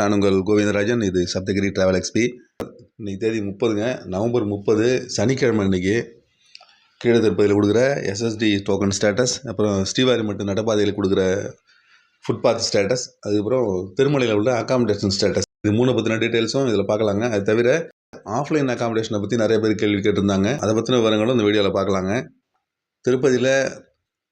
நான் உங்கள் கோவிந்தராஜன். இது சப்தகிரி டிராவல் எக்ஸ்பி. இன்றைக்கி தேதி 30ங்க, நவம்பர் 30 சனிக்கிழமை. இன்றைக்கி கீழே திருப்பதியில் கொடுக்குற எஸ்எஸ்டி டோக்கன் ஸ்டேட்டஸ், அப்புறம் ஸ்ரீவாரிமட்டு நடைபாதையில் கொடுக்குற ஃபுட்பாத் ஸ்டேட்டஸ், அதுக்கப்புறம் திருமலையில் உள்ள அகாமடேஷன் ஸ்டேட்டஸ், இது 3 பற்றின டீட்டெயில்ஸும் இதில் பார்க்கலாங்க. அது தவிர ஆஃப்லைன் அகாமடேஷனை பற்றி நிறைய பேர் கேள்வி கேட்டிருந்தாங்க. அதை பற்றின விவரங்களும் இந்த வீடியோவில் பார்க்கலாங்க. திருப்பதியில்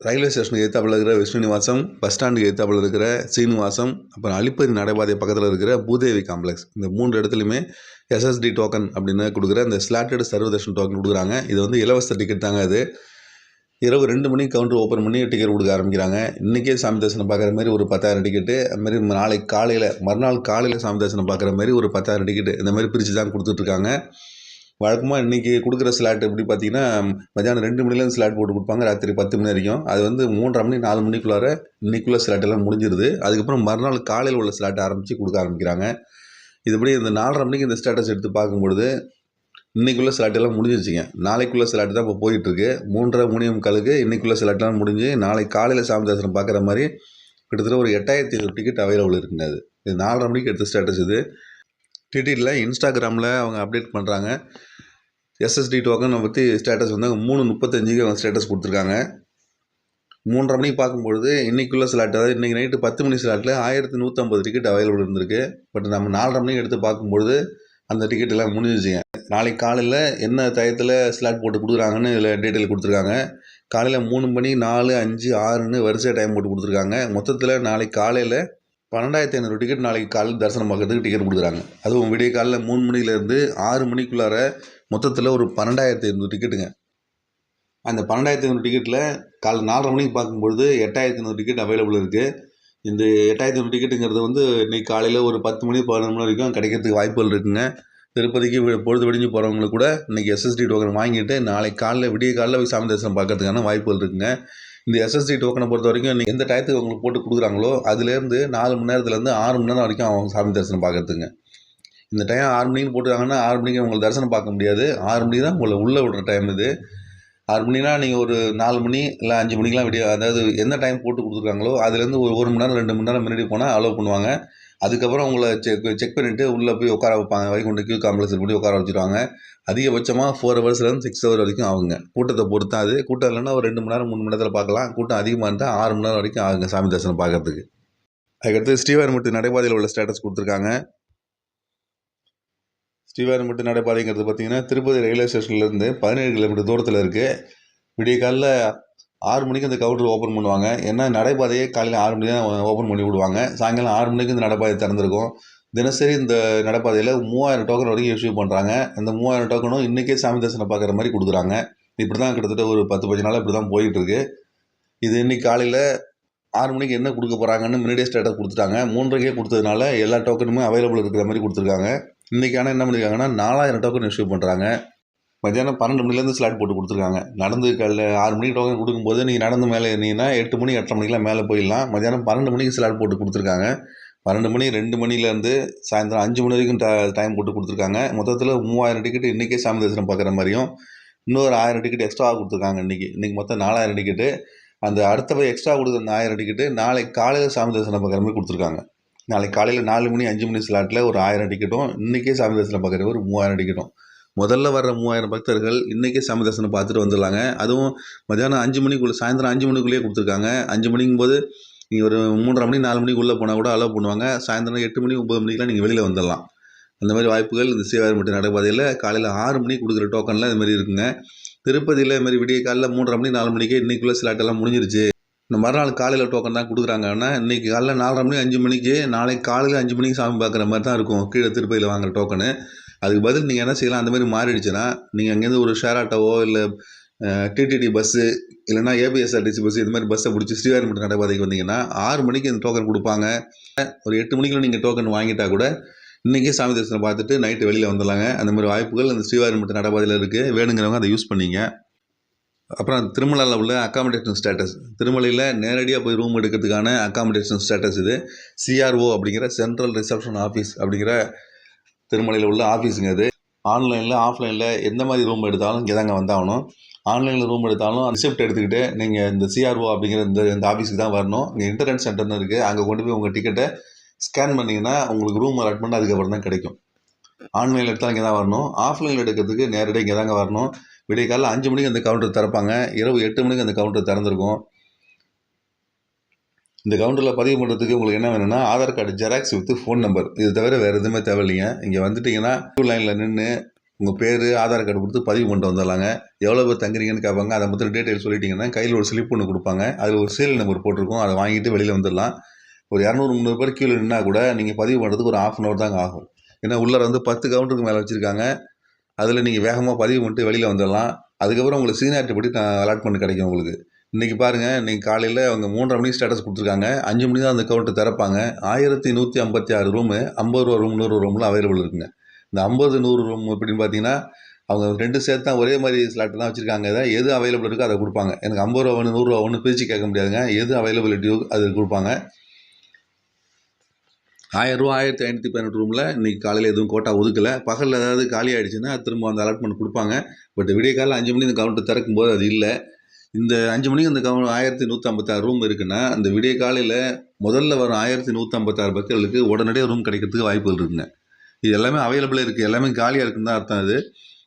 ரயில்வே ஸ்டேஷனுக்கு எதிர்த்தாப்பில் இருக்கிற விஷ்ணுநிவாசம், பஸ் ஸ்டாண்டுக்கு எதிர்த்தாப்பில் இருக்கிற சீனிவாசம், அப்புறம் அலிப்பதி நடைபாதை பக்கத்தில் இருக்கிற பூதேவி காம்ப்ளெக்ஸ், இந்த 3 இடத்துலையுமே எஸ்எஸ்டி டோக்கன் அப்படின்னு கொடுக்குற இந்த ஸ்லாட்டட் சர்வதர்ஷன் டோக்கன் கொடுக்குறாங்க. இது வந்து இலவச டிக்கெட் தாங்க. அது இரவு 2 மணிக்கு கவுண்டர் ஓப்பன் பண்ணி டிக்கெட் கொடுக்க ஆரம்பிக்கிறாங்க. இன்றைக்கே சாமி தரிசனம் பார்க்குற மாதிரி ஒரு 10,000 டிக்கெட்டு, அதுமாதிரி நாளைக்கு காலையில் மறுநாள் காலையில் சாமி தரிசனம் பார்க்குற மாதிரி ஒரு 10,000 டிக்கெட்டு, இந்த மாதிரி பிரித்து தான் கொடுத்துட்ருக்காங்க. வழக்கமாக இன்றைக்கி கொடுக்குற ஸ்லாட் எப்படி பார்த்தீங்கன்னா, மத்தியானம் 2 மணிலேருந்து ஸ்லாட் போட்டு கொடுப்பாங்க, ராத்திரி 10 மணி வரைக்கும். அது வந்து 3:30 மணி 4 மணிக்குள்ளார இன்றைக்குள்ள ஸ்லாட் எல்லாம் முடிஞ்சிருது. அதுக்கப்புறம் மறுநாள் காலையில் உள்ள ஸ்லாட் ஆரம்பித்து கொடுக்க ஆரம்பிக்கிறாங்க. இதுபடி இந்த 4:30 மணிக்கு இந்த ஸ்டேட்டஸ் எடுத்து பார்க்கும்பொழுது இன்றைக்குள்ள ஸ்லாட் எல்லாம் முடிஞ்சிருச்சுங்க. நாளைக்குள்ள ஸ்லாட் தான் இப்போ போயிட்டுருக்கு. 3:30 3:45க்கு இன்றைக்குள்ள ஸ்லாட்லாம் முடிஞ்சு நாளைக்கு காலையில் சாமி தரிசனம் பார்க்குற மாதிரி கிட்டத்தட்ட ஒரு 8,500 டிக்கெட் அவைலபிள் இருக்குங்க. இது 4:30 மணிக்கு எடுத்த ஸ்டேட்டஸ். இது டிடியில் இன்ஸ்டாகிராமில் அவங்க அப்டேட் பண்ணுறாங்க. எஸ்எஸ்டி டோக்கனை பற்றி ஸ்டேட்டஸ் வந்து 3:35க்கு அவங்க ஸ்டேட்டஸ் கொடுத்துருக்காங்க. 3:30 மணிக்கு பார்க்கும்பொழுது இன்றைக்குள்ள ஸ்லாட், அதாவது இன்றைக்கி நைட்டு 10 மணி ஸ்லாட்டில் 1150 டிக்கெட் அவைலபிள் இருந்திருக்கு. பட் நம்ம 4:30 மணிக்கு எடுத்து பார்க்கும்பொழுது அந்த டிக்கெட் எல்லாம் முடிஞ்சிச்சுங்க. நாளைக்கு காலையில் என்ன டயத்தில் ஸ்லாட் போட்டு கொடுக்குறாங்கன்னு இதில் டீட்டெயில் கொடுத்துருக்காங்க. காலையில் 3 மணி 4, 5, 6ன்னு வரிசையாக டைம் போட்டு கொடுத்துருக்காங்க. மொத்தத்தில் நாளைக்கு காலையில் 12,500 டிக்கெட் நாளைக்கு காலையில் தரிசனம் பார்க்கறதுக்கு டிக்கெட் கொடுக்குறாங்க. அதுவும் விடிய காலையில் 3 மணிலேருந்து 6 மணிக்குள்ளார மொத்தத்தில் ஒரு 12,500 டிக்கெட்டுங்க. அந்த 12,500 டிக்கெட்டில் காலை 4:30 மணிக்கு பார்க்கும்பொழுது 8,500 டிக்கெட் அவைலபிள் இருக்குது. இந்த 8,500 டிக்கெட்டுங்கிறது வந்து இன்றைக்கி காலையில் ஒரு 10 மணி 11 மணி வரைக்கும் கிடைக்கிறதுக்கு வாய்ப்புகள் இருக்குங்க. திருப்பதிக்கு பொழுது விடிஞ்சு போகிறவங்களுக்கு கூட இன்றைக்கி எஸ்எஸ்டி டோக்கன் வாங்கிட்டு நாளைக்கு காலையில் விடிய காலையில் போய் சாமி தரிசனம் பார்க்கறதுக்கான வாய்ப்புகள் இருக்குங்க. இந்த எஸ்எஸ்டி டோக்கனை பொறுத்த வரைக்கும் நீங்கள் எந்த டயத்துக்கு அவங்களுக்கு போட்டு கொடுக்குறாங்களோ அதுலேருந்து 4 மணி நேரத்துலேருந்து 6 மணி நேரம் வரைக்கும் அவங்க சாமி தரிசனம் பார்க்கறதுங்க. இந்த டைம் 6 மணிக்கு போட்டுருக்காங்கன்னா 6 மணிக்கு உங்களுக்கு தரிசனம் பார்க்க முடியாது. 6 மணி தான் உங்களை உள்ளே விடுற டைம். இது 6 மணினா நீங்கள் ஒரு 4 மணி இல்லை 5 மணிக்கெலாம் விடிய, அதாவது எந்த டைம் போட்டு கொடுத்துருக்காங்களோ அதுலேருந்து ஒரு 1 மணி நேரம் 2 மணி நேரம் முன்னாடி போனால் அலோவ் பண்ணுவாங்க. அதுக்கப்புறம் உங்களை செக் பண்ணிவிட்டு உள்ளே போய் உட்கார வைப்பாங்க. வைகுண்ட கியூ காம்ப்ளெக்ஸில் போய் உட்கார வச்சுருவாங்க. அதிகபட்சமாக 4 ஹவர்ஸ்லேருந்து 6 ஹவர் வரைக்கும் ஆகுங்க. கூட்டத்தை பொறுத்து அது. கூட்டம் இல்லைன்னா ஒரு 2 மணி நேரம் 3 மணி நேரத்தில் பார்க்கலாம். கூட்டம் அதிகமாக இருந்தால் 6 மணி நேரம் வரைக்கும் ஆகுங்க சாமி தரிசனம் பார்க்கறதுக்கு. அதுக்கடுத்து ஸ்ரீவாரிமட்டு நடைபாதையில் உள்ள ஸ்டேட்டஸ் கொடுத்துருக்காங்க. ஸ்ரீவாரிமட்டு நடைபாதைங்கிறது பார்த்திங்கன்னா திருப்பதி ரயில்வே ஸ்டேஷன்லேருந்து 17 கிலோமீட்டர் தூரத்தில் இருக்குது. விடிய காலையில் 6 மணிக்கு அந்த கவுண்டர் ஓப்பன் பண்ணுவாங்க. ஏன்னா நடைபாதையே காலையில் 6 மணி தான் ஓப்பன் பண்ணி விடுவாங்க. சாயங்காலம் 6 மணிக்கு இந்த நடைபாதை திறந்துருக்கும். தினசரி இந்த நடைபாதையில் 3000 டோக்கன் வரைக்கும் இஷ்யூ பண்ணுறாங்க. அந்த 3000 டோக்கனும் இன்றைக்கே சாமி தரிசனம் பார்க்குற மாதிரி கொடுக்குறாங்க. இப்படி தான் கிட்டத்தட்ட ஒரு 10-15 நாள் இப்படி தான் போயிட்டுருக்கு. இது இன்றைக்கி காலையில் 6 மணிக்கு என்ன கொடுக்க போகிறாங்கன்னு முன்னாடியே ஸ்டேட்டஸ் கொடுத்துட்டாங்க. 3:30க்கே கொடுத்ததுனால எல்லா டோக்கனுமே அவைலபிள் இருக்கிற மாதிரி கொடுத்துருக்காங்க. இன்றைக்கி ஆனால் என்ன பண்ணியிருக்காங்கன்னா 4000 டோக்கன் இஷ்யூ பண்ணுறாங்க. மத்தியானம் 12 மணிலேருந்து ஸ்லாட் போட்டு கொடுத்துருக்காங்க. நடந்து காலையில் 6 மணிக்கு டோக்கன் கொடுக்கும்போது நீங்கள் நடந்து மேலே ஏறினீங்கன்னா 8 மணி 8:30 மணிக்கெலாம் மேலே போயிடலாம். மத்தியானம் 12 மணிக்கு ஸ்லாட் போட்டு கொடுத்துருக்காங்க. 12 மணி 2 மணிலேருந்து சாயந்தரம் 5 மணி வரைக்கும் டைம் போட்டு கொடுத்துருக்காங்க. மொத்தத்தில் 3000 டிக்கெட்டு இன்றைக்கே சாமி தரிசனம் பார்க்குற மாதிரியும் இன்னொரு 1000 டிக்கெட் எக்ஸ்ட்ரா கொடுத்துருக்காங்க. இன்றைக்கி மொத்தம் 4000 டிக்கெட்டு. அந்த அடுத்த எக்ஸ்ட்ரா கொடுக்குற அந்த 1000 டிக்கெட்டு நாளைக்கு காலையில் சாமி தரிசனம் பார்க்குற மாதிரி கொடுத்துருக்காங்க. நாளைக்கு காலையில் 4 மணி 5 மணி ஸ்லாட்டில் ஒரு 1000 டிக்கெட்டும் இன்றைக்கே சாமி தரிசனம் பார்க்குற ஒரு 3000 டிக்கெட்டும். முதல்ல வர்ற 3000 பக்தர்கள் இன்றைக்கே சாமி தரிசனம் பார்த்துட்டு வந்துடலாங்க. அதுவும் மத்தியானம் 5 மணிக்குள்ளே, சாயந்தரம் 5 மணிக்குள்ளேயே கொடுத்துருக்காங்க. 5 மணிங்கும்போது நீங்கள் ஒரு 3:30 மணி 4 மணிக்குள்ளே போனால் கூட அலோவ் பண்ணுவாங்க. சாயந்தரம் 8 மணி 9 மணிக்கெலாம் நீங்கள் வெளியில் வந்துடலாம். அந்த மாதிரி வாய்ப்புகள் இந்த ஸ்ரீவாரிமட்டு நடைபாதையில் காலையில் 6 மணிக்கு கொடுக்குற டோக்கனில் இது மாதிரி இருக்குங்க. திருப்பதியில் இது மாதிரி விடிய காலையில் 3:30 மணி 4 மணிக்கே இன்றைக்குள்ளே ஸ்லாட் எல்லாம் முடிஞ்சிருச்சு. இந்த மறுநாள் காலையில் டோக்கன் தான் கொடுக்குறாங்கன்னா இன்றைக்கி காலையில் 4:30 மணி 5 மணிக்கு நாளைக்கு காலையில் 5 மணிக்கு சாமி பார்க்குற மாதிரி தான் இருக்கும் கீழே திருப்பதியில் வாங்குற டோக்கனு. அதுக்கு பதில் நீங்கள் என்ன செய்யலாம், அந்த மாதிரி மாறிடுச்சுன்னா நீங்கள் அங்கேருந்து ஒரு ஷேர் ஆட்டோவோ இல்லை டிடிடி பஸ்ஸு இல்லைனா ஏபிஎஸ்ஆர்டிசி பஸ்ஸு இது மாதிரி பஸ்ஸை பிடிச்சி ஸ்ரீவாரிமட்டு நடைபாதைக்கு வந்தீங்கன்னா 6 மணிக்கு இந்த டோக்கன் கொடுப்பாங்க. ஒரு 8 மணிக்குள்ள நீங்கள் டோக்கன் வாங்கிட்டால் கூட இன்றைக்கே சாமி தரிசனம் பார்த்துட்டு நைட்டு வெளியில் வந்துடலாங்க. அந்த மாதிரி வாய்ப்புகள் அந்த ஸ்ரீவாரிமட்டு நடைபாதையில் இருக்குது. வேணுங்கிறவங்க அதை யூஸ் பண்ணிங்க. அப்புறம் திருமலையில் உள்ள அகாமடேஷன் ஸ்டேட்டஸ், திருமலையில் நேரடியாக போய் ரூம் எடுக்கிறதுக்கான அகாமடேஷன் ஸ்டேட்டஸ் இது. சிஆர்ஓ அப்படிங்கிற சென்ட்ரல் ரிசப்ஷன் ஆஃபீஸ் அப்படிங்கிற திருமலையில் உள்ள ஆஃபீஸுங்க. அது ஆன்லைனில் ஆஃப்லைனில் எந்த மாதிரி ரூம் எடுத்தாலும் இங்கே தாங்க வந்தாகணும். ஆன்லைனில் ரூம் எடுத்தாலும் ரிசிப்ட் எடுத்துக்கிட்டு நீங்கள் இந்த சிஆர்ஓ அப்படிங்கிற இந்த ஆஃபீஸுக்கு தான் வரணும். இங்கே இன்டர்நெட் சென்டர்னு இருக்குது. அங்கே கொண்டு போய் உங்கள் டிக்கெட்டை ஸ்கேன் பண்ணிங்கன்னா உங்களுக்கு ரூம் அலாட்மெண்ட் அதுக்கப்புறம் தான் கிடைக்கும். ஆன்லைனில் எடுத்தால் இங்கே தான் வரணும். ஆஃப்லைனில் எடுக்கிறதுக்கு நேரடியாக இங்கே தாங்க வரணும். விடிய காலையில் 5 மணிக்கு அந்த கவுண்டர் திறப்பாங்க. இரவு 8 மணிக்கு அந்த கவுண்டர் திறந்துருக்கும். இந்த கவுண்டரில் பதிவு பண்ணுறதுக்கு உங்களுக்கு என்ன வேணும்னா Aadhaar card xerox with phone number. இது தவிர வேறு எதுவுமே தேவையில்லைங்க. இங்கே வந்துட்டிங்கன்னா க்யூ லைனில் நின்று உங்கள் பேர் ஆதார் கார்டு கொடுத்து பதிவு பண்ணிட்டு வந்துடலாங்க. எவ்வளோ பேர் தங்குறீங்கன்னு கேட்பாங்க. அதை மொத்தம் டீட்டெயில் சொல்லிட்டிங்கன்னா கையில் ஒரு ஸ்லிப் ஒன்று கொடுப்பாங்க. அதில் ஒரு சீரியல் நம்பர் போட்டிருக்கும். அதை வாங்கிட்டு வெளியில் வந்துடலாம். ஒரு 200-300 பேர் கீழே நின்னா கூட நீங்கள் பதிவு பண்ணுறதுக்கு ஒரு 1/2 hour தாங்க ஆகும். ஏன்னா உள்ளே வந்து 10 கவுண்டருக்கு மேலே வச்சுருக்காங்க. அதில் நீங்கள் வேகமாக பதிவு பண்ணிட்டு வெளியில் வந்துடலாம். அதுக்கப்புறம் உங்களுக்கு சீனியாரிட்டி படி அலாட்மெண்ட் கிடைக்கும் உங்களுக்கு. இன்றைக்கி பாருங்கள், இன்றைக்கி காலையில் அவங்க 3:30 மணிக்கு ஸ்டேட்டஸ் கொடுத்துருக்காங்க. 5 மணி தான் அந்த கவுண்டர் திறப்பாங்க. 1156 ரூமு 50 ரூபா ரூம் 100 ரூமில் அவைலபிள் இருக்குங்க. இந்த 50-100 ரூம் எப்படின்னு பார்த்தீங்கன்னா அவங்க 2 சேர்த்து தான் ஒரே மாதிரி ஸ்லாட் தான் வச்சுருக்காங்க. எது அவைலபிள் இருக்கோ அதை கொடுப்பாங்க. எனக்கு 50 ரூபா ஒன்று 100 ரூபா ஒன்று பிரித்து கேட்க முடியாதுங்க. எது அவைலபிலிட்டியோ அது கொடுப்பாங்க. 1000 ரூபா 1518 ரூமில் இன்றைக்கி காலையில் எதுவும் கோட்டா ஒதுக்கலை. பகலில் ஏதாவது காலி ஆகிடுச்சுன்னா திரும்ப அந்த அலாட்மெண்ட் கொடுப்பாங்க. பட் விடிய காலையில் 5 மணி இந்த கவுண்டர் திறக்கும்போது அது இல்லை. இந்த 5 மணிக்கு அந்த 1156 ரூம் இருக்குன்னா அந்த விடிய காலையில் முதல்ல வரும் 1156 மக்களுக்கு உடனடியாக ரூம் கிடைக்கிறதுக்கு வாய்ப்புகள் இருக்குங்க. இது எல்லாமே அவைலபிளாக இருக்குது. எல்லாமே காலியாக இருக்குன்னு தான் அர்த்தம். அது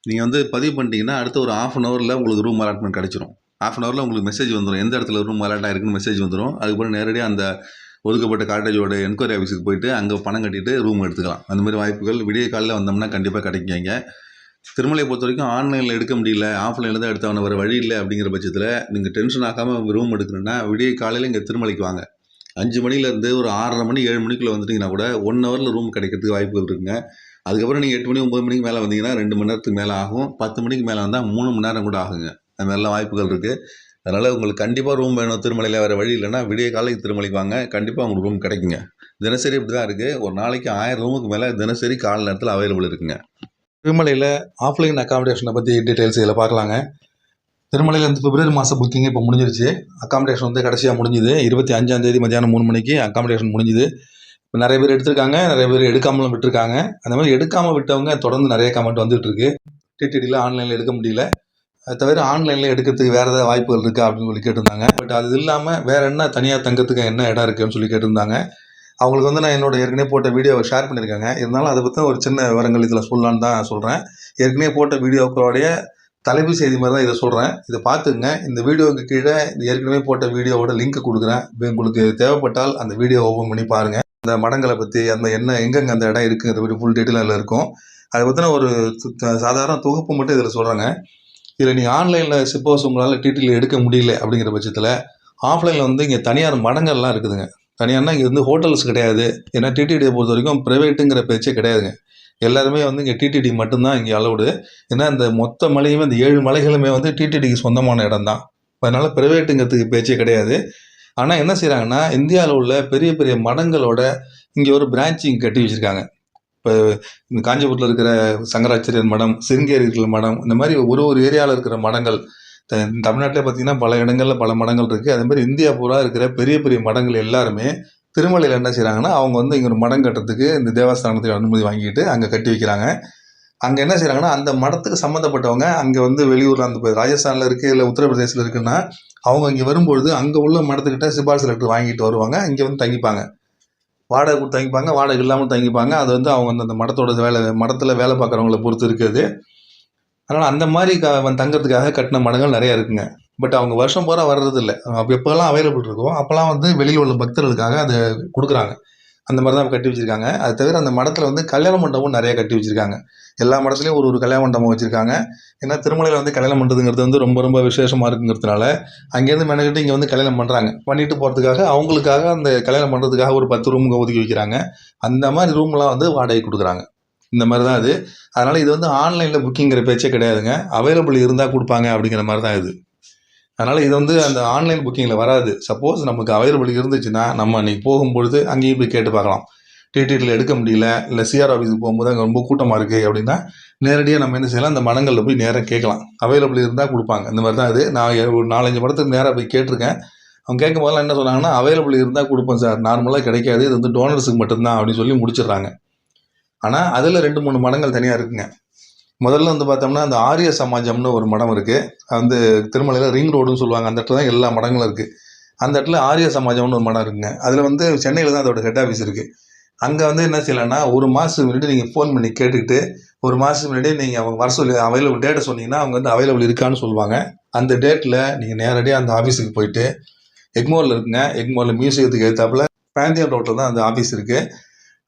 நீங்கள் வந்து பதிவு பண்ணிட்டீங்கன்னா அடுத்த ஒரு 1/2 hourல உங்களுக்கு ரூம் அலாட்மெண்ட் கிடச்சிரும். 1/2 hourல உங்களுக்கு மெசேஜ் வந்துடும். எந்த இடத்துல ரூம் அலாட் ஆகிருக்குன்னு மெசேஜ் வந்துடும். அதுக்கப்புறம் நேரடியாக அந்த ஒதுக்கப்பட்ட காட்டேஜோட என்கொயரி ஆஃபீஸுக்கு போயிட்டு அங்கே பணம் கட்டிட்டு ரூம் எடுத்துக்கலாம். அந்த மாதிரி வாய்ப்புகள் விடிய காலையில் வந்தோம்னா கண்டிப்பாக கிடைக்குங்க. திருமலையை பொறுத்த வரைக்கும் ஆன்லைனில் எடுக்க முடியல, ஆஃப்லைனில் தான் எடுத்தவன வர வழி இல்லை அப்படிங்கிற பட்சத்தில் நீங்கள் டென்ஷன் ஆகாமல் ரூம் எடுக்கணுன்னா விடிய காலையில் இங்கே திருமலைக்கு வாங்க. 5 மணிலேருந்து ஒரு 6:30 மணி 7 மணிக்குள்ளே வந்துட்டிங்கன்னா கூட 1 hourல ரூம் கிடைக்கிறதுக்கு வாய்ப்புகள் இருக்குங்க. அதுக்கப்புறம் நீங்கள் 8 மணி 9 மணிக்கு மேலே வந்தீங்கன்னா 2 மணி நேரத்துக்கு மேலே ஆகும். 10 மணிக்கு மேலே வந்தால் 3 மணி நேரம் கூட ஆகுங்க. அது மாதிரிலாம் வாய்ப்புகள் இருக்குது. அதனால் உங்களுக்கு கண்டிப்பாக ரூம் வேணும் திருமலையில் வேறு வழி இல்லைன்னா விடிய காலைக்கு திருமலைக்கு வாங்க. கண்டிப்பாக உங்களுக்கு ரூம் கிடைக்குங்க. தினசரி இப்படி தான் இருக்குது. ஒரு நாளைக்கு 1000 ரூமுக்கு மேலே தினசரி காலை நேரத்தில் அவைலபிள் இருக்குங்க. திருமலையில் ஆஃப்லைன் அக்காமடேஷனை பற்றி டீட்டெயில்ஸ் இதில் பார்க்கலாங்க. திருமலையில் இந்த பிப்ரவரி மாதம் புக்கிங் இப்போ முடிஞ்சிருச்சு. அக்காமடேஷன் வந்து கடைசியாக முடிஞ்சுது. 25ஆம் தேதி மத்தியானம் 3 மணிக்கு அக்காமடேஷன் முடிஞ்சுது. இப்போ நிறைய பேர் எடுத்திருக்காங்க, நிறைய பேர் எடுக்காமலும் விட்டுருக்காங்க. அந்த மாதிரி எடுக்காமல் விட்டவங்க தொடர்ந்து நிறைய கமெண்ட் வந்துட்டுருக்கு. டிடிடியில் ஆன்லைனில் எடுக்க முடியல, அது தவிர ஆன்லைனில் எடுக்கிறதுக்கு வேறு ஏதாவது வாய்ப்புகள் இருக்கா அப்படின்னு சொல்லி கேட்டிருந்தாங்க. பட் அது இல்லாமல் வேறு என்ன தனியாக தங்கத்துக்கு என்ன இடம் இருக்குதுன்னு சொல்லி கேட்டிருந்தாங்க. அவங்களுக்கு வந்து நான் என்னோட ஏற்கனவே போட்ட வீடியோவை ஷேர் பண்ணியிருக்காங்க. இருந்தாலும் அதை பற்றி ஒரு சின்ன விவரங்கள் இதில் சொல்லலான்னு தான் சொல்கிறேன். ஏற்கனவே போட்ட வீடியோக்களோடைய தலைப்பு செய்தி மாதிரி தான் இதை சொல்கிறேன். இதை பார்த்துங்க. இந்த வீடியோவுக்கு கீழே ஏற்கனவே போட்ட வீடியோவோட லிங்க் கொடுக்குறேன். உங்களுக்கு தேவைப்பட்டால் அந்த வீடியோ ஓப்பன் பண்ணி பாருங்கள். அந்த மடங்களை பற்றி அந்த என்ன எங்கெங்கே அந்த இடம் இருக்குங்கிறத பற்றி ஃபுல் டீட்டெயில் அதில் இருக்கும். அதை பற்றின ஒரு சாதாரண தொகுப்பு மட்டும் இதில் சொல்கிறேங்க. இதில் நீங்கள் ஆன்லைனில் சப்போஸ் உங்களால் டிடியில் எடுக்க முடியல அப்படிங்கிற பட்சத்தில் ஆஃப்லைனில் வந்து இங்கே தனியார் மடங்கள்லாம் இருக்குதுங்க. தனியார்னா இங்கே வந்து ஹோட்டல்ஸ் கிடையாது. ஏன்னா டிடிடியை பொறுத்த வரைக்கும் ப்ரைவேட்டுங்கிற பேச்சே கிடையாதுங்க. எல்லாருமே வந்து இங்கே டிடிடி மட்டும்தான் இங்கே அலவுடு. ஏன்னா இந்த மொத்த மலையுமே இந்த 7 மலைகளுமே வந்து டிடிடிக்கு சொந்தமான இடம் தான். அதனால் ப்ரைவேட்டுங்கிறதுக்கு பேச்சே கிடையாது. ஆனால் என்ன செய்கிறாங்கன்னா இந்தியாவில் உள்ள பெரிய பெரிய மடங்களோட இங்கே ஒரு பிரான்ச்சிங் கட்டி வச்சுருக்காங்க. இப்போ இந்த காஞ்சிபுரத்தில் இருக்கிற சங்கராச்சாரியர் மடம், சிருங்கேரி இருக்கிற மடம், இந்த மாதிரி ஒரு ஏரியாவில் இருக்கிற மடங்கள் தமிழ்நாட்டிலே பார்த்திங்கன்னா பல இடங்களில் பல மடங்கள் இருக்குது. அதேமாதிரி இந்தியா பூரா இருக்கிற பெரிய பெரிய மடங்கள் எல்லாருமே திருமலையில் என்ன செய்கிறாங்கன்னா அவங்க வந்து இங்கே ஒரு மடம் கட்டுறதுக்கு இந்த தேவஸ்தானத்துக்கு அனுமதி வாங்கிட்டு அங்கே கட்டி வைக்கிறாங்க. அங்கே என்ன செய்கிறாங்கன்னா அந்த மடத்துக்கு சம்மந்தப்பட்டவங்க அங்கே வந்து வெளியூரில் அந்த ராஜஸ்தானில் இருக்குது இல்லை உத்தரப்பிரதேசில் இருக்குன்னா அவங்க இங்கே வரும்பொழுது அங்கே உள்ள மடத்துக்கிட்ட சிபாரிசு லெட்டர் வாங்கிட்டு வருவாங்க. இங்கே வந்து தங்கிப்பாங்க. வாடகை கொடுத்து தங்கிப்பாங்க, வாடகை இல்லாமல் தங்கிப்பாங்க. அது வந்து அவங்க அந்த மடத்தோட மடத்தில் வேலை பார்க்குறவங்கள பொறுத்து இருக்குது. அதனால் அந்த மாதிரி தங்கிறதுக்காக கட்டின மடங்கள் நிறையா இருக்குங்க. பட் அவங்க வருஷம் பூரா வர்றது இல்லை. அப்போ எப்போல்லாம் அவைலபிள் இருக்கோ அப்போல்லாம் வந்து வெளியில் உள்ள பக்தர்களுக்காக அதை கொடுக்குறாங்க. அந்த மாதிரி தான் கட்டி வச்சுருக்காங்க. அது தவிர அந்த மடத்தில் வந்து கல்யாண மண்டபமும் நிறையா கட்டி வச்சுருக்காங்க. எல்லா மடத்துலையும் ஒரு கல்யாண மண்டபம் வச்சுருக்காங்க. ஏன்னா திருமலையில் வந்து கல்யாணம் பண்ணுறதுங்கிறது வந்து ரொம்ப ரொம்ப விசேஷமாக இருக்குங்கிறதுனால அங்கேருந்து மெனக்கிட்டு இங்கே வந்து கல்யாணம் பண்ணுறாங்க. பண்ணிட்டு போகிறதுக்காக அவங்களுக்காக அந்த கல்யாணம் பண்ணுறதுக்காக ஒரு 10 ரூமுங்க ஒதுக்கி வைக்கிறாங்க. அந்த மாதிரி ரூம்லாம் வந்து வாடகை கொடுக்குறாங்க. இந்த மாதிரி தான் இது. அதனால் இது வந்து ஆன்லைனில் புக்கிங்கிற பேச்சே கிடையாதுங்க. அவைலபிள் இருந்தால் கொடுப்பாங்க அப்படிங்கிற மாதிரி தான் இது. அதனால் இது வந்து அந்த ஆன்லைன் புக்கிங்கில் வராது. சப்போஸ் நமக்கு அவைலபிள் இருந்துச்சுன்னா நம்ம அன்றைக்கி போகும்பொழுது அங்கேயும் போய் கேட்டு பார்க்கலாம். டிடிடியில் எடுக்க முடியல, இல்லை சிஆர் ஆஃபீஸுக்கு போகும்போது அங்கே ரொம்ப கூட்டமாக இருக்குது அப்படின்னா நேரடியாக நம்ம என்ன செய்யலாம், அந்த மடங்களில் போய் நேராக கேட்கலாம். அவைலபிள் இருந்தால் கொடுப்பாங்க. இந்த மாதிரி தான் இது. நான் ஒரு 4-5 மடத்துக்கு நேராக போய் கேட்டிருக்கேன். அவங்க கேட்கும் போதெல்லாம் என்ன சொன்னாங்கன்னா அவைலபிள் இருந்தால் கொடுப்போம் சார், நார்மலாக கிடைக்காது, இது வந்து டோனர்ஸுக்கு மட்டும்தான் அப்படின்னு சொல்லி முடிச்சிடுறாங்க. ஆனால் அதில் 2-3 மடங்கள் தனியாக இருக்குங்க. முதல்ல வந்து பார்த்தோம்னா அந்த ஆரிய சமாஜம்னு ஒரு மடம் இருக்குது. அது வந்து திருமலையில் ரிங் ரோடுன்னு சொல்லுவாங்க. அந்த இடத்துல தான் எல்லா மடங்களும் இருக்குது. அந்த இடத்துல ஆரிய சமாஜம்னு ஒரு மடம் இருக்குங்க. அதில் வந்து சென்னையில் தான் அதோட ஹெட் ஆஃபீஸ் இருக்குது. அங்கே வந்து என்ன செய்யலாம்னா ஒரு மாதத்துக்கு முன்னாடி நீங்கள் ஃபோன் பண்ணி கேட்டுக்கிட்டு ஒரு மாதத்துக்கு முன்னாடி நீங்கள் அவங்க வர சொல்லி அவைலபிள் டேட்டை சொன்னீங்கன்னா அவங்க வந்து அவைலபிள் இருக்கான்னு சொல்லுவாங்க. அந்த டேட்டில் நீங்கள் நேரடியாக அந்த ஆஃபீஸுக்கு போயிட்டு எக்மோரில் இருக்குங்க. எக்மோரில் மியூசியத்துக்கு எதிர்த்தாப்புல பேந்தியன் ரோட்டில் தான் அந்த ஆஃபீஸ் இருக்குது.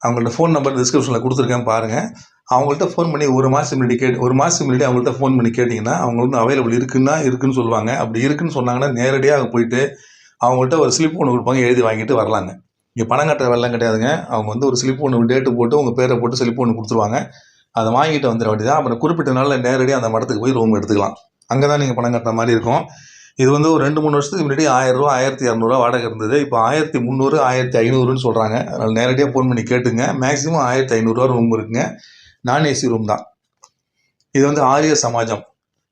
அவங்கள்ட்ட ஃபோன் நம்பர் டிஸ்கிரிப்ஷனில் கொடுத்துருக்கேன் பாருங்கள். அவங்கள்ட்ட ஃபோன் பண்ணி ஒரு மாதத்துக்கு முன்னாடி அவங்கள்ட்ட ஃபோன் பண்ணி கேட்டிங்கன்னா அவங்க வந்து அவைலபிள் இருக்குன்னு சொல்லுவாங்க. அப்படி இருக்குன்னு சொன்னாங்கன்னா நேரடியாக போயிட்டு அவங்கள்ட்ட ஒரு ஸ்லிப் ஒன்று கொடுப்பாங்க, எழுதி வாங்கிட்டு வரலாங்க. இங்கே பணம் கட்டுற வேலைலாம் கிடையாதுங்க. அவங்க வந்து ஒரு ஸ்லிப் ஒன்று டேட்டு போட்டு உங்கள் பேரை போட்டு ஸ்லிப் ஒன்று கொடுத்துருவாங்க. அதை வாங்கிட்டு வந்துட வேண்டியதான். அப்புறம் குறிப்பிட்ட நாளில் நேரடியாக அந்த மடத்துக்கு போய் ரூம் எடுத்துக்கலாம். அங்கே தான் நீங்கள் பணம் கட்டுற மாதிரி இருக்கும். இது வந்து ஒரு 2-3 வருஷத்துக்கு முன்னாடி 1000 ரூபா 1200 வாடகை இருந்தது. இப்போ 1300 1500ன்னு சொல்கிறாங்க. அதனால் நேரடியாக ஃபோன் பண்ணி கேட்டுங்க. மேக்ஸிமம் 1500 ரூபா ரூம் இருக்குங்க. நான் ஏசி ரூம் தான். இது வந்து ஆரிய சமாஜம்.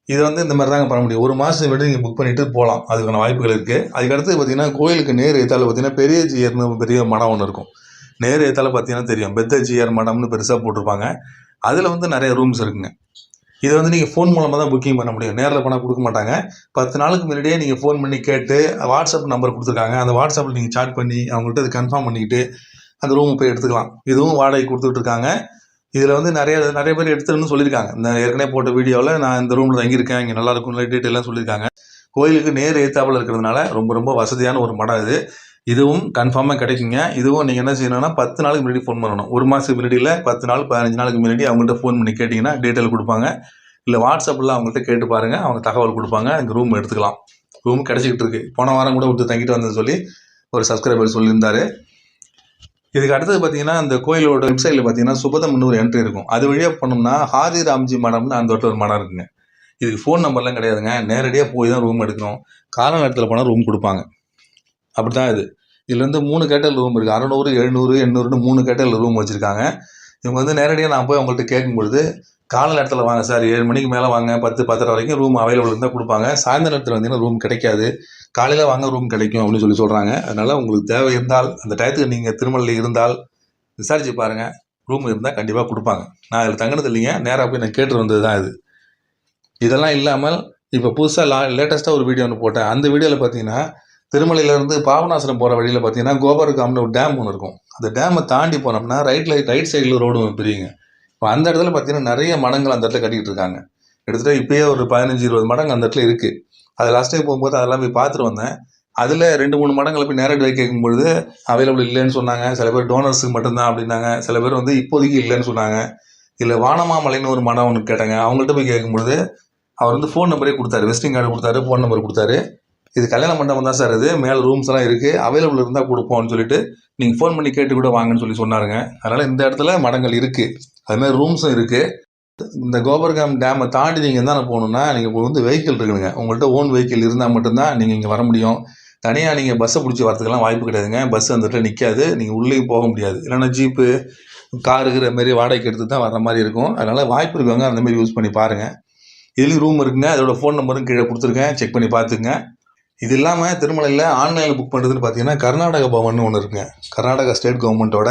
இது வந்து இந்த மாதிரி தாங்க பண்ண முடியும். ஒரு மாதத்துக்கு முன்னாடி நீங்கள் புக் பண்ணிவிட்டு போகலாம். அதுக்கான வாய்ப்புகள் இருக்குது. அதுக்கடுத்து பார்த்தீங்கன்னா கோயிலுக்கு நேர் எத்தால பார்த்தீங்கன்னா பெரிய ஜியர்னு பெரிய மடம் ஒன்று இருக்கும். நேர் எத்தால பார்த்தீங்கன்னா தெரியும், பெத்த ஜியர் மடம்னு பெருசாக போட்டிருப்பாங்க. அதில் வந்து நிறைய ரூம்ஸ் இருக்குங்க. இதை வந்து நீங்கள் ஃபோன் மூலமாக தான் புக்கிங் பண்ண முடியும். நேரில் பணம் கொடுக்க மாட்டாங்க. 10 நாளுக்கு முன்னாடியே நீங்கள் ஃபோன் பண்ணி கேட்டு வாட்ஸ்அப் நம்பர் கொடுத்துருக்காங்க. அந்த வாட்ஸ்அப்பில் நீங்கள் சாட் பண்ணி அவங்கள்ட்ட அது கன்ஃபார்ம் பண்ணிக்கிட்டு அந்த ரூமை போய் எடுத்துக்கலாம். இதுவும் வாடகை கொடுத்துட்ருக்காங்க. இதில் வந்து நிறைய பேர் எடுத்துன்னு சொல்லியிருக்காங்க. இந்த ஏற்கனவே போட்ட வீடியோவில் நான் இந்த ரூமில் தங்கியிருக்கேன், இங்கே நல்லா இருக்கும்ல டீட்டெயிலாக சொல்லியிருக்காங்க. கோயிலுக்கு நேர் எதிர்த்தாப்புல இருக்கிறதுனால ரொம்ப வசதியான ஒரு மடம் இது. இதுவும் கன்ஃபார்மாக கிடைக்குங்க. இதுவும் நீங்கள் என்ன செய்யணும்னா 10 நாளுக்கு முன்னாடி ஃபோன் பண்ணணும். ஒரு மாதத்துக்கு முன்னாடி இல்லை, 10 நாள் 15 நாளுக்கு முன்னாடி அவங்கள்ட்ட ஃபோன் பண்ணி கேட்டிங்கன்னா டீட்டெயில் கொடுப்பாங்க. இல்லை வாட்ஸ்அப்பில் அவங்கள்ட்ட கேட்டு பாருங்கள், அவங்க தகவல் கொடுப்பாங்க. அங்கே ரூம் எடுத்துக்கலாம். ரூம் கிடச்சிக்கிட்டு இருக்குது. போன வாரம் கூட விட்டு தங்கிட்டு வந்தது சொல்லி ஒரு சப்ஸ்கிரைபர் சொல்லியிருந்தார். இதுக்கு அடுத்தது பார்த்தீங்கன்னா அந்த கோயிலோட வெப்சைட்டில் பார்த்தீங்கன்னா சுபதம்னு ஒரு என்ட்ரி இருக்கும். அது வழியாக போனோம்னா ஹாதி ராம்ஜி மடம்னு அந்த இடத்துல ஒரு மடம் இருக்குங்க. இதுக்கு ஃபோன் நம்பர்லாம் கிடையாதுங்க. நேரடியாக போய் தான் ரூம் எடுக்கணும். கால நேரத்தில் போனால் ரூம் கொடுப்பாங்க. அப்படி தான் இது. இதில் வந்து 3 கேட்டகரியில் ரூம் இருக்குது. 600, 700, 800ன்னு 3 கேட்டகரியில் ரூம் வச்சுருக்காங்க. இவங்க வந்து நேரடியாக நான் போய் அவங்கள்ட்ட கேட்கும்பொழுது காலை நேரத்தில் வாங்க சார், 7 மணிக்கு மேலே வாங்க, 10-10:30 வரைக்கும் ரூம் அவைலபிள் இருந்தால் கொடுப்பாங்க. சாயந்தர நேரத்தில் வந்தீங்கன்னா ரூம் கிடைக்காது, காலையில் வாங்க ரூம் கிடைக்கும் அப்படின்னு சொல்கிறாங்க. அதனால் உங்களுக்கு தேவை இருந்தால் அந்த டயத்துக்கு நீங்கள் திருமலையில் இருந்தால் விசாரித்து பாருங்கள். ரூம் இருந்தால் கண்டிப்பாக கொடுப்பாங்க. நான் அதில் தங்கினது இல்லைங்க, நேராக போய் நான் கேட்டு வந்தது தான் இது. இதெல்லாம் இல்லாமல் இப்போ புதுசாக லேட்டஸ்ட்டாக ஒரு வீடியோ ஒன்று போட்டேன். அந்த வீடியோவில் பார்த்தீங்கன்னா திருமலையிலேருந்து பாபநாசனம் போகிற வழியில் பார்த்தீங்கன்னா கோபர்காம்னு ஒரு டேம் ஒன்று இருக்கும். அந்த டேமை தாண்டி போனோம்னா ரைட் சைடில் ரோடு ஒன்று பிரியுங்க. இப்போ அந்த இடத்துல பார்த்தீங்கன்னா நிறைய மடங்கள் அந்த இடத்துல கட்டிக்கிட்டு இருக்காங்க. கிட்டத்தட்ட இப்போயே ஒரு 15-20 மடங்கு அந்த இடத்துல இருக்குது. அது லாஸ்ட் டைம் போகும்போது அதெல்லாம் போய் பார்த்துட்டு வந்தேன். அதில் 2-3 மடங்களை போய் நேரடியாக கேட்கும்பொழுது அவைலபிள் இல்லைன்னு சொன்னாங்க. சில பேர் டோனர்ஸுக்கு மட்டும்தான் அப்படின்னாங்க. சில பேர் வந்து இப்போதைக்கு இல்லைன்னு சொன்னாங்க. இல்லை வானமாமலைன்னு ஒரு மடம் ஒன்று கேட்டாங்க. அவங்கள்ட்ட போய் கேட்கும்பொழுது அவர் வந்து ஃபோன் நம்பரே கொடுத்தாரு, விசிட்டிங் கார்டு கொடுத்தாரு, ஃபோன் நம்பர் கொடுத்தாரு. இது கல்யாண மண்டபம் தான் சார், இது மேலே ரூம்ஸ் எல்லாம் இருக்குது, அவைலபிள் இருந்தால் கொடுப்போம்னு சொல்லிட்டு நீங்கள் ஃபோன் பண்ணி கேட்டு கூட வாங்கன்னு சொன்னாருங்க. அதனால் இந்த இடத்துல மடங்கள் இருக்குது, அதுமாதிரி ரூம்ஸும் இருக்குது. இந்த கோபர்காம் டேமை தாண்டி நீங்கள் என்னென்ன போகணுன்னா நீங்கள் இப்போ வந்து வெஹிக்கிள் இருக்குதுங்க. உங்கள்கிட்ட ஓன் வெஹிக்கிள் இருந்தால் மட்டும்தான் நீங்கள் இங்கே வர முடியும். தனியாக நீங்கள் பஸ்ஸை பிடிச்சி வரதுக்கெல்லாம் வாய்ப்பு கிடையாதுங்க. பஸ் அந்த இடத்துல நிற்காது, நீங்கள் உள்ளேயும் போக முடியாது. இல்லைன்னா ஜீப்பு கார் இருக்கிற மாரி வாடகைக்கு எடுத்து தான் வர மாதிரி இருக்கும். அதனால் வாய்ப்பு இருக்கவங்க அந்த மாதிரி யூஸ் பண்ணி பாருங்கள். இதுலேயும் ரூம் இருக்குங்க. அதோட ஃபோன் நம்பரும் கீழே கொடுத்துருக்கேன், செக் பண்ணி பார்த்துங்க. இது இல்லாமல் திருமலையில் ஆன்லைனில் புக் பண்ணுறதுன்னு பார்த்தீங்கன்னா கர்நாடக பவன் ஒன்று இருக்குங்க. கர்நாடகா ஸ்டேட் கவர்மெண்ட்டோட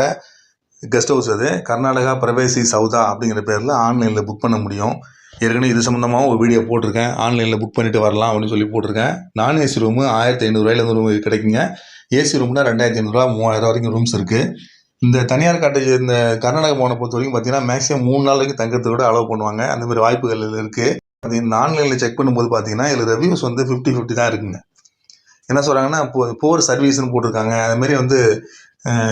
கெஸ்ட் ஹவுஸ் அது. கர்நாடகா பிரவேசி சௌதா அப்படிங்கிற பேரில் ஆன்லைனில் புக் பண்ண முடியும். ஏற்கனவே இது சம்மந்தமாக ஒரு வீடியோ போட்டிருக்கேன். ஆன்லைனில் புக் பண்ணிவிட்டு வரலாம் அப்படின்னு சொல்லி போட்டிருக்கேன். நான் ஏசி ரூமு 1500 ரூம் கிடைக்குங்க. ஏசி ரூம்னா 2500, 3000 வரைக்கும் ரூம்ஸ் இருக்குது. இந்த தனியார் காட்டேஜ் இந்த கர்நாடக பவனை பொறுத்த வரைக்கும் பார்த்தீங்கன்னா மேக்ஸிமம் 3 நாள் வரைக்கும் தங்கிறதுக்கு கூட அலோவ் பண்ணுவாங்க. அந்த மாதிரி வாய்ப்புகள் இருக்குது. அது இந்த ஆன்லைனில் செக் பண்ணும்போது பார்த்தீங்கன்னா இதில் ரிவ்யூஸ் வந்து 50-50 தான் இருக்குங்க. என்ன சொல்கிறாங்கன்னா போர் சர்வீஸ்னு போட்டிருக்காங்க. அதுமாரி வந்து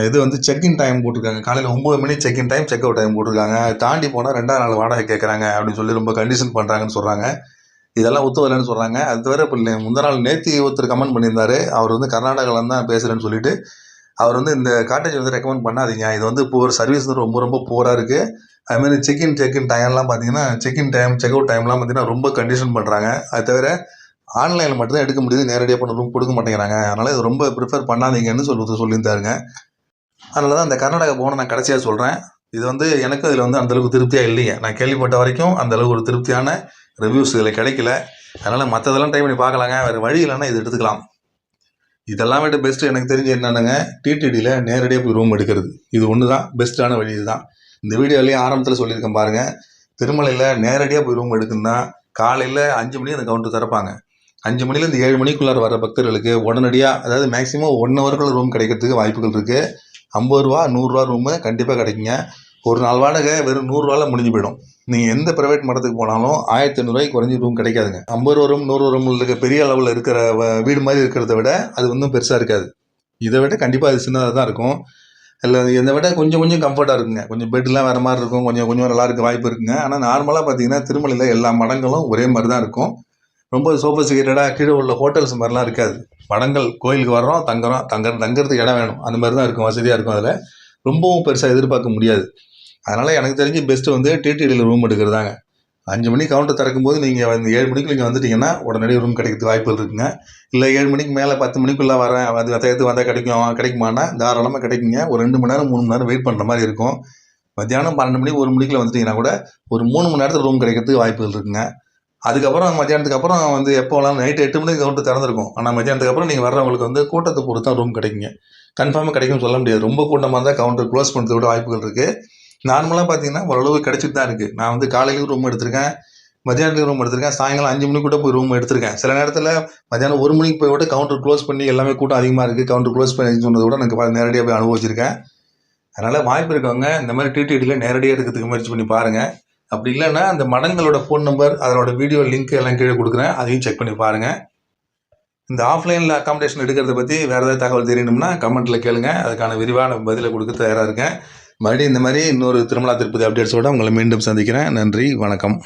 இது வந்து செக்இன் டைம் போட்டிருக்காங்க. காலையில் 9 மணி check in time, check out time போட்டிருக்காங்க. தாண்டி போனால் 2ஆவது நாள் வாடகை கேட்குறாங்க அப்படின்னு சொல்லி ரொம்ப கண்டிஷன் பண்ணுறாங்கன்னு சொல்கிறாங்க. இதெல்லாம் ஒத்து வரலன்னு சொல்கிறாங்க. அது தவிர இப்போ முந்தின நாள் நேற்று ஒருத்தர் கமெண்ட் பண்ணியிருந்தார். அவர் வந்து கர்நாடகாவில் தான் பேசுகிறேன்னு சொல்லிட்டு அவர் வந்து இந்த காட்டேஜ் வந்து ரெக்கமெண்ட் பண்ணாதீங்க, இது வந்து போர் சர்வீஸ் வந்து ரொம்ப போராக இருக்குது. அதுமாதிரி செக்இன் டைம்லாம் பார்த்தீங்கன்னா செக்இன் டைம், செக் அவுட் டைம்லாம் பார்த்தீங்கன்னா ரொம்ப கண்டிஷன் பண்ணுறாங்க. அது தவிர ஆன்லைனில் மட்டும்தான் எடுக்க முடியுது, நேரடியாக பண்ண ரூம் கொடுக்க மாட்டேங்கிறாங்க. அதனால் இது ரொம்ப ப்ரிஃபர் பண்ணாதீங்கன்னு சொல்லியிருந்தாருங்க. அதனால தான் அந்த கர்நாடகா போன நான் கடைசியாக சொல்கிறேன். இது வந்து எனக்கு இதில் வந்து அந்தளவுக்கு திருப்தியாக இல்லைங்க. நான் கேள்விப்பட்ட வரைக்கும் அந்தளவுக்கு ஒரு திருப்தியான ரிவ்யூஸ் இதில் கிடைக்கல. அதனால் மற்றதெல்லாம் ட்ரை பண்ணி பார்க்கலாங்க. வேறு வழி இல்லைன்னா இது எடுத்துக்கலாம். இதெல்லாம் விட பெஸ்ட்டு எனக்கு தெரிஞ்சு என்னென்னங்க, டிடிடியில் நேரடியாக போய் ரூம் எடுக்கிறது. இது ஒன்று தான் பெஸ்ட்டான வழி. இதுதான் இந்த வீடியோலேயும் ஆரம்பத்தில் சொல்லியிருக்கேன் பாருங்கள். திருமலையில் நேரடியாக போய் ரூம் எடுக்குன்னா காலையில் 5 மணி அந்த கவுண்டர் திறப்பாங்க. 5 மணிலேருந்து 7 மணிக்குள்ளார வர பக்தர்களுக்கு உடனடியாக, அதாவது மேக்ஸிமம் 1 ஹவருக்குள்ள ரூம் கிடைக்கிறதுக்கு வாய்ப்புகள் இருக்குது. ரூ. 100 ரூமு கண்டிப்பாக கிடைக்குங்க. ஒரு நாள் வாடகை வெறும் ரூ. 100 முடிஞ்சு போயிடும். நீங்கள் எந்த ப்ரைவேட் மடத்துக்கு போனாலும் ரூ. 1500 குறைஞ்சி ரூம் கிடைக்காதுங்க. ரூ. 50 ரூம் 100 ரூமில் இருக்க பெரிய அளவில் இருக்கிற வீடு மாதிரி இருக்கிறத விட அது ஒன்றும் பெருசாக இருக்காது. இதை விட கண்டிப்பாக அது சின்னதாக தான் இருக்கும். இல்லை இதை விட கொஞ்சம் கொஞ்சம் கம்ஃபர்ட்டாக இருக்குங்க. கொஞ்சம் பெட்லாம் வேறு மாதிரி இருக்கும், கொஞ்சம் கொஞ்சம் நல்லா இருக்க வாய்ப்பு இருக்குங்க. ஆனால் நார்மலாக பார்த்தீங்கன்னா திருமலையில் எல்லா மடங்களும் ஒரே மாதிரி தான் இருக்கும். ரொம்ப சோஃபஸ்டிகேட்டடாக கீழே உள்ள ஹோட்டல்ஸ் மாதிரிலாம் இருக்காது. மடங்கள் கோயிலுக்கு வர்றோம், தங்குறதுக்கு இடம் வேணும், அந்த மாதிரி தான் இருக்கும், வசதியாக இருக்கும். அதில் ரொம்பவும் பெருசாக எதிர்பார்க்க முடியாது. அதனால் எனக்கு தெரிஞ்சு பெஸ்ட்டு வந்து டிடிடியில் ரூம் எடுக்கிறதாங்க. 5 மணிக்கு கவுண்டர் திறக்கும்போது நீங்கள் வந்து 7 மணிக்கு நீங்கள் வந்துட்டிங்கன்னா உடனடியாக ரூம் கிடைக்கிறதுக்கு வாய்ப்புகள் இருக்குங்க. இல்லை 7 மணிக்கு மேலே 10 மணிக்குள்ளே வரேன், அது தேர்த்து வந்தால் கிடைக்குமானா தாராளமாக கிடைக்குங்க. ஒரு 2 மணி நேரம் 3 மணி நேரம் வெயிட் பண்ணுற மாதிரி இருக்கும். மத்தியானம் 12 மணி 1 மணிக்குள்ள வந்துட்டிங்கன்னா கூட ஒரு 3 மணி நேரத்தில் ரூம் கிடைக்கிறதுக்கு வாய்ப்புகள் இருக்குங்க. அதுக்கப்புறம் மத்தியானத்துக்கு அப்புறம் வந்து எப்போ வேணாலும் நைட்டு 8 மணிக்கு கவுண்டர் திறந்துருக்கும். ஆனால் மத்தியானத்துக்கு அப்புறம் நீங்கள் வர்றவங்களுக்கு வந்து கூட்டத்தை பொறுத்து தான் ரூம் கிடைக்குங்க. கன்ஃபார்மாக கிடைக்கும்னு சொல்ல முடியாது. ரொம்ப கூட்டமாக இருந்தால் கவுண்டர் க்ளோஸ் பண்ணுறத விட வாய்ப்புகள் இருக்குது. நார்மலாக பார்த்தீங்கன்னா ஓரளவு கிடைச்சிட்டு தான் இருக்குது. நான் வந்து காலையிலும் ரூம் எடுத்திருக்கேன், மத்தியானத்துக்கு ரூம் எடுத்திருக்கேன், சாயங்காலம் 5 மணிக்கு கூட போய் ரூம் எடுத்திருக்கேன். சில நேரத்தில் மத்தியானம் 1 மணிக்கு போய் விட கவுண்டர் க்ளோஸ் பண்ணி எல்லாமே கூட்டம் அதிகமாக இருக்குது, கவுண்டர் க்ளோஸ் பண்ணி சொன்னதை விட எனக்கு நேரடியாக போய் அனுபவிச்சிருக்கேன். அதனால் வாய்ப்பு இருக்கவங்க இந்த மாதிரி டிடிடியில் நேரடியாக இருக்கிறதுக்கு முயற்சி பண்ணி பாருங்கள். அப்படி இல்லைன்னா அந்த மடங்களோட ஃபோன் நம்பர், அதனோட வீடியோ லிங்க் எல்லாம் கீழே கொடுக்குறேன், அதையும் செக் பண்ணி பாருங்கள். இந்த ஆஃப்லைனில் அக்காமடேஷன் எடுக்கிறத பற்றி வேறு ஏதாவது தகவல் தெரியணும்னா கமெண்ட்டில் கேளுங்க, அதுக்கான விரிவான பதிலை கொடுக்க தயாராக இருக்கேன். மறுபடியும் இந்த மாதிரி இன்னொரு திருமலா திருப்பதி அப்டேட்ஸோடு உங்களை மீண்டும் சந்திக்கிறேன். நன்றி, வணக்கம்.